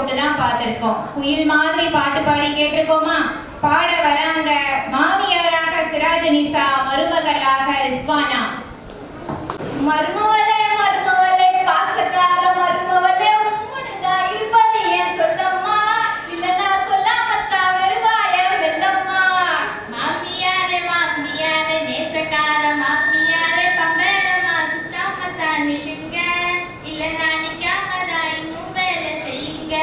போட்டு தான் பார்த்திருக்கோம். குயில் மாதிரி பாட்டு பாடி கேட்டிருக்கோமா? பாட வராங்க மாமியாராக சிராஜனிசா, மருமகளாக ரிஸ்வானா. மருமவளே மருமவளே பாசக்கார மருமவளே உம்முனுதா இருப்பது ஏன் சொல்லம்மா, இல்லனா சொல்லாமத்தா வெறுவாய வெல்லம்மா. மாமியாரே மாமியாரே நேசக்கார மாமியாரே பம்பரமா சுத்தாமத்தா நில்லுங்க, இல்லனா நிக்காமதா இன்னும் வேலை செய்யுங்க.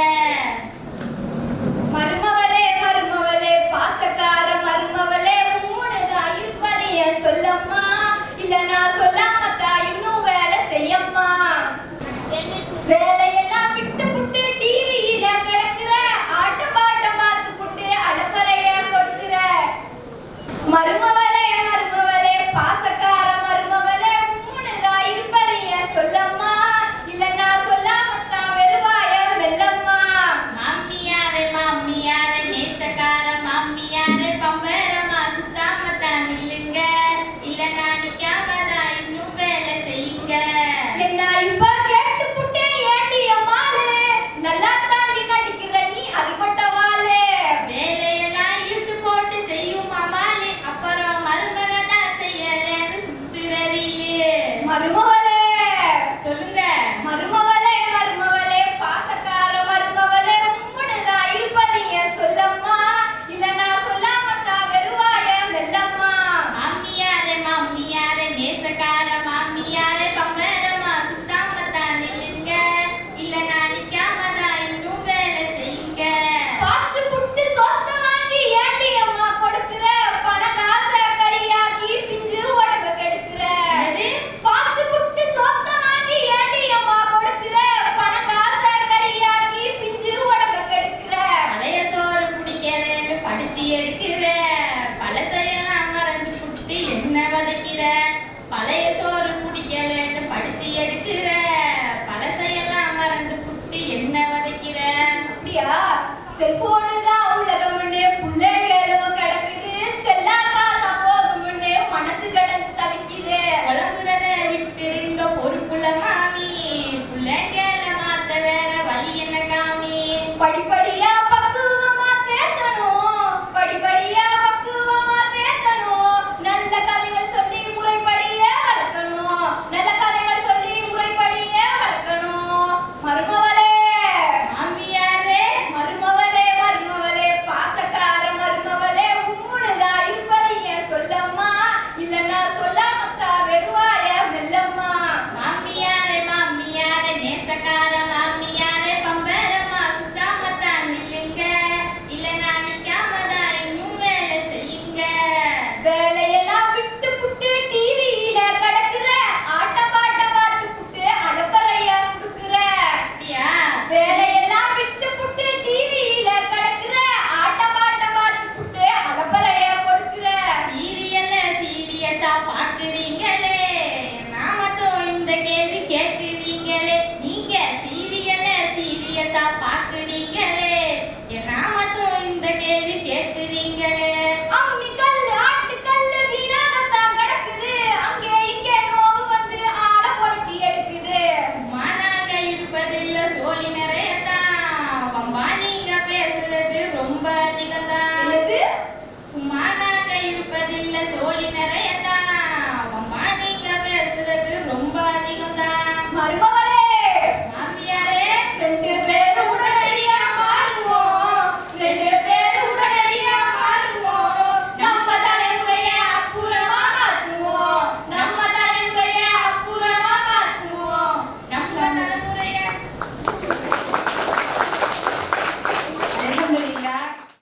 மருமவளே மருமவளே பாசக்கார மருமவளே உம்முனுதா இருப்பது ஏன் சொல்லம்மா, இல்லனா சொல்லாமத்தா இன்னும் வேலை செய்யம்மா. வேலையெல்லாம் விட்டு புட்டு டிவியில கிடக்குற, ஆட்டம் பாட்டம் பார்த்து புட்டு அடப்பறைய கொடுக்குற. மருமவளே மருமவளே பாசக்கார மருமவளே உம்முனுதா இருப்பது ஏன் சொல்லம்மா, இல்லனா சொல்லாமத்தா வெறுவாய வெல்லம்மா. மாமியாரே மாமியாரே நேசக்கார மாமியாரே பம்பரமா சுத்தாமத்தா நில்லுங்க, இல்லனா நிக்காமதா இன்னும் வேலை செய்யுங்க. என்ன இப்ப கேட்டு புட்டு ஏண்டி அம்மாளே, நல்லா தாண்டி நடிக்கிற நீ அடிபட்டவாளே. வேலையெல்லாம் இழுத்து போட்டு செய்யும் அம்மாளே, அப்புறம் மருமகதா செய்யலன்னு சுத்துறறியே. மருமவளே சொல்லுங்க. மருமவளே மருமவளே பாசக்கார மருமவளே உம்முனுதா இருப்பது ஏன் சொல்லம்மா, இல்லனா சொல்லாமத்தா வெறுவாய வெல்லம்மா. மாமியாரே மாமியாரே நேசக்கார மாமியாரே பம்பரமா சுத்தாமத்தா நில்லுங்க, இல்லனா நிக்காமதா இன்னும் வேலை செய்யுங்க. பாஸ்ட் புட்டு சொத்த வாங்கி ஏண்டி அம்மா கொடுக்குற, பண காசை கரியாக்கி பிஞ்சு உடம்ப கெடுக்குற. பாஸ்ட் புட்டு சொத்த வாங்கி ஏண்டி அம்மா கொடுக்குற, பண காசை கரியாக்கி பிஞ்சு உடம்ப கெடுக்குற. பழைய சோறு பிடிக்கலன்னு படுத்தி எடுக்கிற, பழசையெல்லாம் மறந்து புட்டு என்ன வதைக்கிற. பழைய சோறு பிடிக்கலன்னு படுத்தி எடுக்கிற, பழசையெல்லாம் மறந்து புட்டு என்ன வதைக்கிற. அப்படியா? செல்போன்